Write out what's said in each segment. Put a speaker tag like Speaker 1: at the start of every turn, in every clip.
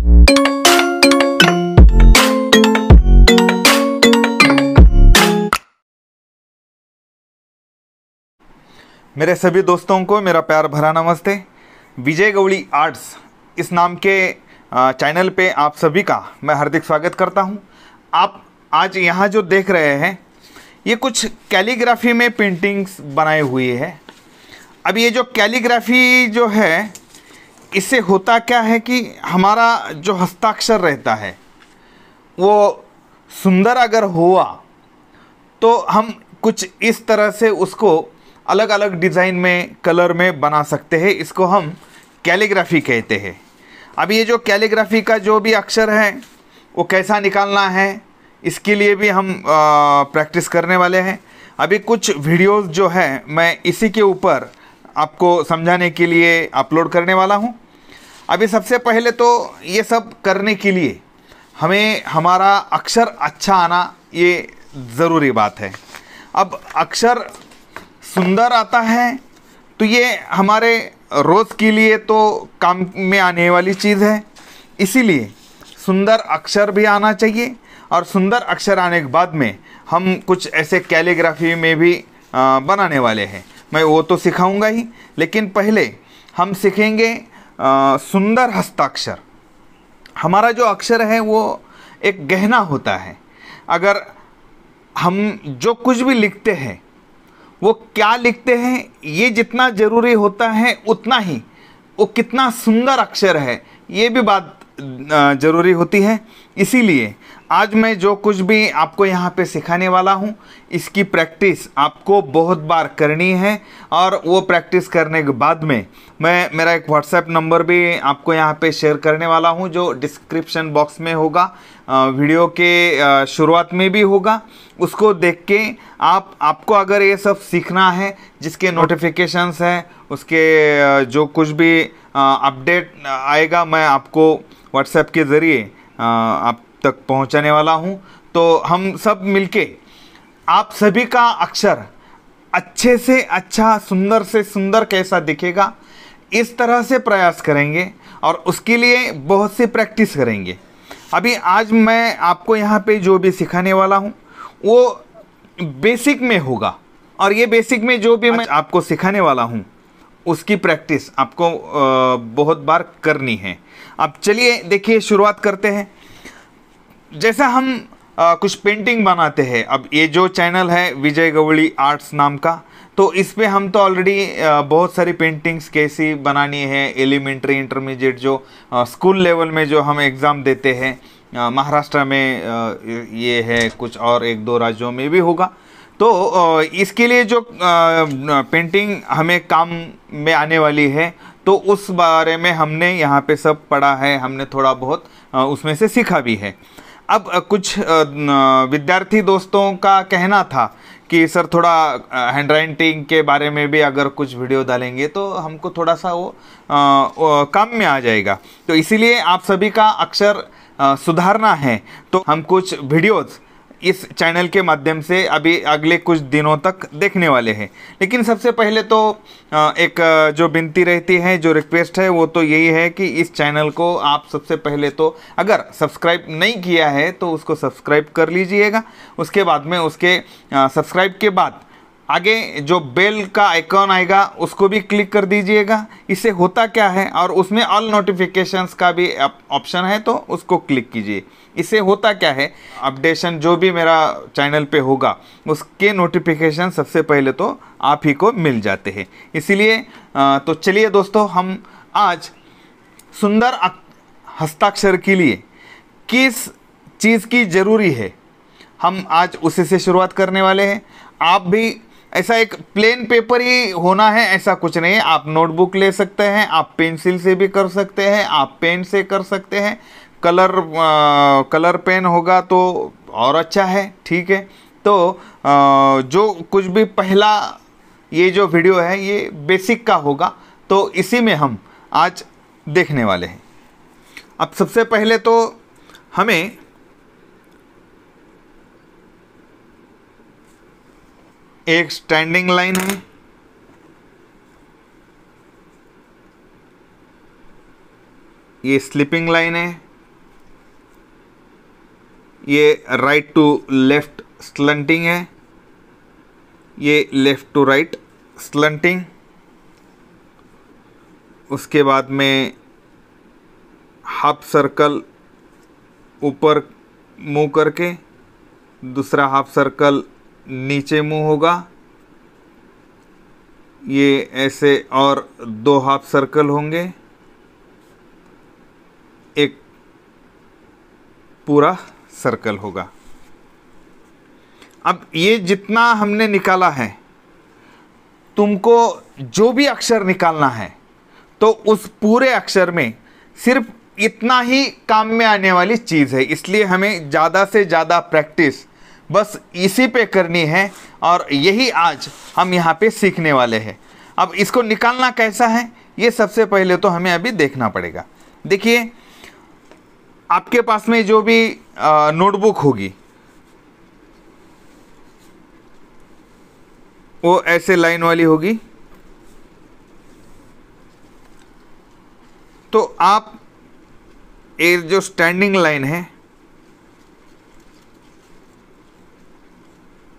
Speaker 1: मेरे सभी दोस्तों को मेरा प्यार भरा नमस्ते। विजय गवली आर्ट्स इस नाम के चैनल पे आप सभी का मैं हार्दिक स्वागत करता हूं। आप आज यहाँ जो देख रहे हैं ये कुछ कैलीग्राफी में पेंटिंग्स बनाए हुए हैं। अब ये जो कैलीग्राफी जो है इससे होता क्या है कि हमारा जो हस्ताक्षर रहता है वो सुंदर अगर हुआ तो हम कुछ इस तरह से उसको अलग अलग डिज़ाइन में कलर में बना सकते हैं। इसको हम कैलीग्राफी कहते हैं। अब ये जो कैलीग्राफी का जो भी अक्षर है वो कैसा निकालना है इसके लिए भी हम प्रैक्टिस करने वाले हैं। अभी कुछ वीडियोस जो है मैं इसी के ऊपर आपको समझाने के लिए अपलोड करने वाला हूँ। अभी सबसे पहले तो ये सब करने के लिए हमें हमारा अक्षर अच्छा आना ये ज़रूरी बात है। अब अक्षर सुंदर आता है तो ये हमारे रोज़ के लिए तो काम में आने वाली चीज़ है, इसीलिए सुंदर अक्षर भी आना चाहिए। और सुंदर अक्षर आने के बाद में हम कुछ ऐसे कैलीग्राफी में भी बनाने वाले हैं। मैं वो तो सिखाऊंगा ही, लेकिन पहले हम सीखेंगे सुंदर हस्ताक्षर। हमारा जो अक्षर है वो एक गहना होता है। अगर हम जो कुछ भी लिखते हैं वो क्या लिखते हैं ये जितना ज़रूरी होता है उतना ही वो कितना सुंदर अक्षर है ये भी बात ज़रूरी होती है। इसीलिए आज मैं जो कुछ भी आपको यहाँ पे सिखाने वाला हूँ इसकी प्रैक्टिस आपको बहुत बार करनी है। और वो प्रैक्टिस करने के बाद में मैं मेरा एक व्हाट्सएप नंबर भी आपको यहाँ पे शेयर करने वाला हूँ जो डिस्क्रिप्शन बॉक्स में होगा, वीडियो के शुरुआत में भी होगा। उसको देख के आपको अगर ये सब सीखना है जिसके नोटिफिकेशंस हैं उसके जो कुछ भी अपडेट आएगा मैं आपको व्हाट्सएप के ज़रिए आप तक पहुंचाने वाला हूं। तो हम सब मिलके आप सभी का अक्षर अच्छे से अच्छा, सुंदर से सुंदर कैसा दिखेगा इस तरह से प्रयास करेंगे और उसके लिए बहुत सी प्रैक्टिस करेंगे। अभी आज मैं आपको यहाँ पे जो भी सिखाने वाला हूँ वो बेसिक में होगा और ये बेसिक में जो भी मैं आपको सिखाने वाला हूँ उसकी प्रैक्टिस आपको बहुत बार करनी है। अब चलिए देखिए शुरुआत करते हैं। जैसा हम कुछ पेंटिंग बनाते हैं, अब ये जो चैनल है विजय गवली आर्ट्स नाम का, तो इस पे हम तो ऑलरेडी बहुत सारी पेंटिंग्स कैसी बनानी है, एलिमेंट्री इंटरमीडिएट जो स्कूल लेवल में जो हम एग्ज़ाम देते हैं, महाराष्ट्र में ये है, कुछ और एक दो राज्यों में भी होगा। तो इसके लिए जो पेंटिंग हमें काम में आने वाली है तो उस बारे में हमने यहाँ पे सब पढ़ा है, हमने थोड़ा बहुत उसमें से सीखा भी है। अब कुछ विद्यार्थी दोस्तों का कहना था कि सर थोड़ा हैंड राइटिंग के बारे में भी अगर कुछ वीडियो डालेंगे तो हमको थोड़ा सा वो काम में आ जाएगा। तो इसीलिए आप सभी का अक्षर सुधारना है तो हम कुछ वीडियोज़ इस चैनल के माध्यम से अभी अगले कुछ दिनों तक देखने वाले हैं। लेकिन सबसे पहले तो एक जो विनती रहती है, जो रिक्वेस्ट है वो तो यही है कि इस चैनल को आप सबसे पहले तो अगर सब्सक्राइब नहीं किया है तो उसको सब्सक्राइब कर लीजिएगा। उसके बाद में उसके सब्सक्राइब के बाद आगे जो बेल का आइकॉन आएगा उसको भी क्लिक कर दीजिएगा। इससे होता क्या है, और उसमें ऑल नोटिफिकेशंस का भी ऑप्शन है तो उसको क्लिक कीजिए। इससे होता क्या है, अपडेशन जो भी मेरा चैनल पे होगा उसके नोटिफिकेशन सबसे पहले तो आप ही को मिल जाते हैं। इसीलिए तो चलिए दोस्तों, हम आज सुंदर हस्ताक्षर के लिए किस चीज़ की ज़रूरी है हम आज उसी से शुरुआत करने वाले हैं। आप भी ऐसा एक प्लेन पेपर ही होना है ऐसा कुछ नहीं है। आप नोटबुक ले सकते हैं, आप पेंसिल से भी कर सकते हैं, आप पेन से कर सकते हैं, कलर पेन होगा तो और अच्छा है, ठीक है। तो जो कुछ भी पहला ये जो वीडियो है ये बेसिक का होगा तो इसी में हम आज देखने वाले हैं। अब सबसे पहले तो हमें एक स्टैंडिंग लाइन है, ये स्लिपिंग लाइन है, ये राइट टू लेफ्ट स्लंटिंग है, ये लेफ्ट टू राइट स्लंटिंग। उसके बाद में हाफ सर्कल ऊपर मुंह करके, दूसरा हाफ सर्कल नीचे मुंह होगा, ये ऐसे और दो हाफ सर्कल होंगे, एक पूरा सर्कल होगा। अब ये जितना हमने निकाला है, तुमको जो भी अक्षर निकालना है तो उस पूरे अक्षर में सिर्फ इतना ही काम में आने वाली चीज़ है, इसलिए हमें ज़्यादा से ज़्यादा प्रैक्टिस बस इसी पे करनी है और यही आज हम यहाँ पे सीखने वाले हैं। अब इसको निकालना कैसा है, ये सबसे पहले तो हमें अभी देखना पड़ेगा। देखिए, आपके पास में जो भी नोटबुक होगी वो ऐसे लाइन वाली होगी, तो आप ये जो स्टैंडिंग लाइन है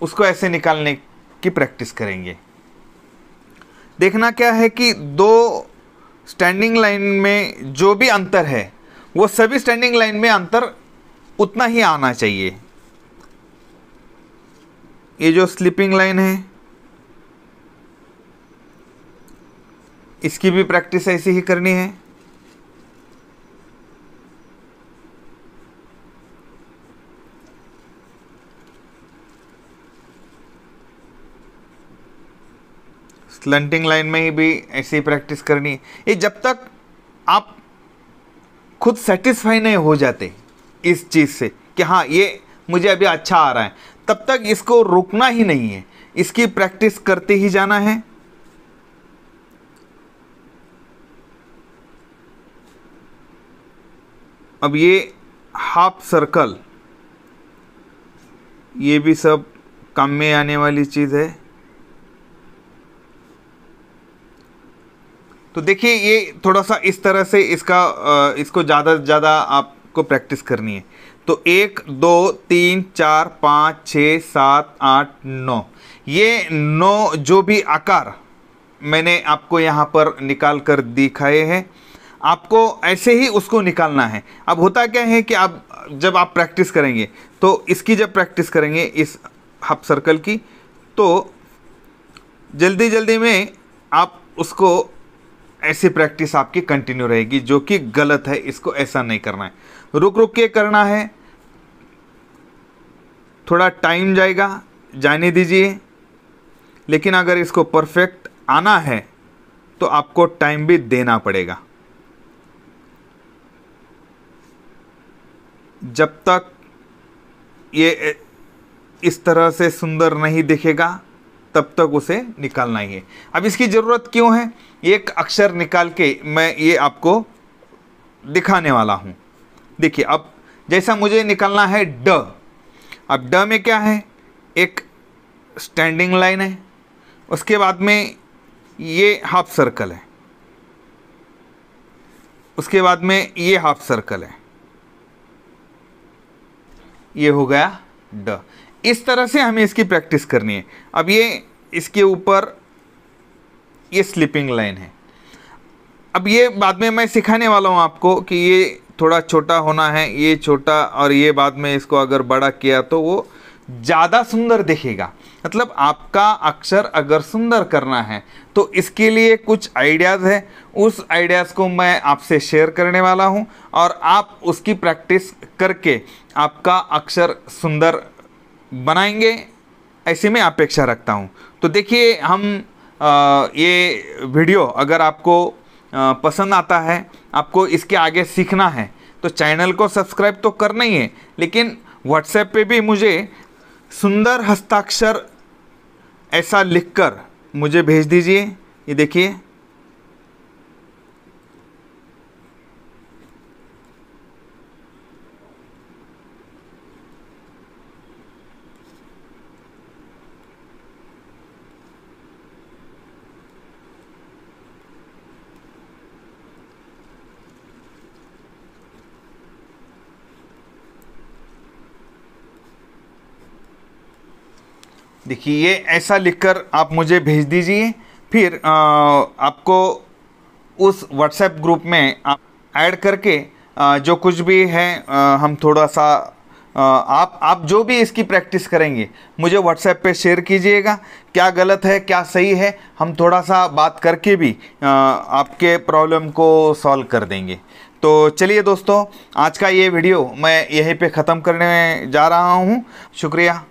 Speaker 1: उसको ऐसे निकालने की प्रैक्टिस करेंगे। देखना क्या है कि दो स्टैंडिंग लाइन में जो भी अंतर है वो सभी स्टैंडिंग लाइन में अंतर उतना ही आना चाहिए। ये जो स्लीपिंग लाइन है इसकी भी प्रैक्टिस ऐसी ही करनी है। स्लंटिंग लाइन में ही भी ऐसी प्रैक्टिस करनी है। ये जब तक आप खुद सेटिस्फाई नहीं हो जाते इस चीज़ से कि हाँ ये मुझे अभी अच्छा आ रहा है, तब तक इसको रुकना ही नहीं है, इसकी प्रैक्टिस करते ही जाना है। अब ये हाफ सर्कल, ये भी सब काम में आने वाली चीज़ है। तो देखिए, ये थोड़ा सा इस तरह से इसको ज़्यादा से ज़्यादा आपको प्रैक्टिस करनी है। तो 1 2 3 4 5 6 7 8 9, ये 9 जो भी आकार मैंने आपको यहाँ पर निकाल कर दिखाए हैं, आपको ऐसे ही उसको निकालना है। अब होता क्या है कि आप जब आप प्रैक्टिस करेंगे तो इसकी जब प्रैक्टिस करेंगे इस हाफ सर्कल की, तो जल्दी जल्दी में आप उसको ऐसी प्रैक्टिस आपकी कंटिन्यू रहेगी, जो कि गलत है। इसको ऐसा नहीं करना है, रुक रुक के करना है, थोड़ा टाइम जाएगा, जाने दीजिए। लेकिन अगर इसको परफेक्ट आना है तो आपको टाइम भी देना पड़ेगा। जब तक ये इस तरह से सुंदर नहीं दिखेगा तब तक उसे निकालना ही है। अब इसकी ज़रूरत क्यों है, एक अक्षर निकाल के मैं ये आपको दिखाने वाला हूँ। देखिए, अब जैसा मुझे निकालना है ड। अब ड में क्या है, एक स्टैंडिंग लाइन है, उसके बाद में ये हाफ सर्कल है, उसके बाद में ये हाफ सर्कल है, ये हो गया ड। इस तरह से हमें इसकी प्रैक्टिस करनी है। अब ये इसके ऊपर ये स्लीपिंग लाइन है। अब ये बाद में मैं सिखाने वाला हूँ आपको कि ये थोड़ा छोटा होना है, ये छोटा, और ये बाद में इसको अगर बड़ा किया तो वो ज़्यादा सुंदर दिखेगा। मतलब आपका अक्षर अगर सुंदर करना है तो इसके लिए कुछ आइडियाज़ है, उस आइडियाज़ को मैं आपसे शेयर करने वाला हूँ और आप उसकी प्रैक्टिस करके आपका अक्षर सुंदर बनाएंगे, ऐसी मैं अपेक्षा रखता हूँ। तो देखिए, हम ये वीडियो अगर आपको पसंद आता है, आपको इसके आगे सीखना है, तो चैनल को सब्सक्राइब तो करना ही है, लेकिन व्हाट्सएप पे भी मुझे सुंदर हस्ताक्षर ऐसा लिखकर मुझे भेज दीजिए। ये देखिए, देखिए, ये ऐसा लिखकर आप मुझे भेज दीजिए। फिर आपको उस व्हाट्सएप ग्रुप में आप ऐड करके जो कुछ भी है हम थोड़ा सा आप जो भी इसकी प्रैक्टिस करेंगे मुझे व्हाट्सएप पे शेयर कीजिएगा। क्या गलत है क्या सही है, हम थोड़ा सा बात करके भी आपके प्रॉब्लम को सॉल्व कर देंगे। तो चलिए दोस्तों, आज का ये वीडियो मैं यहीं पे ख़त्म करने जा रहा हूँ। शुक्रिया।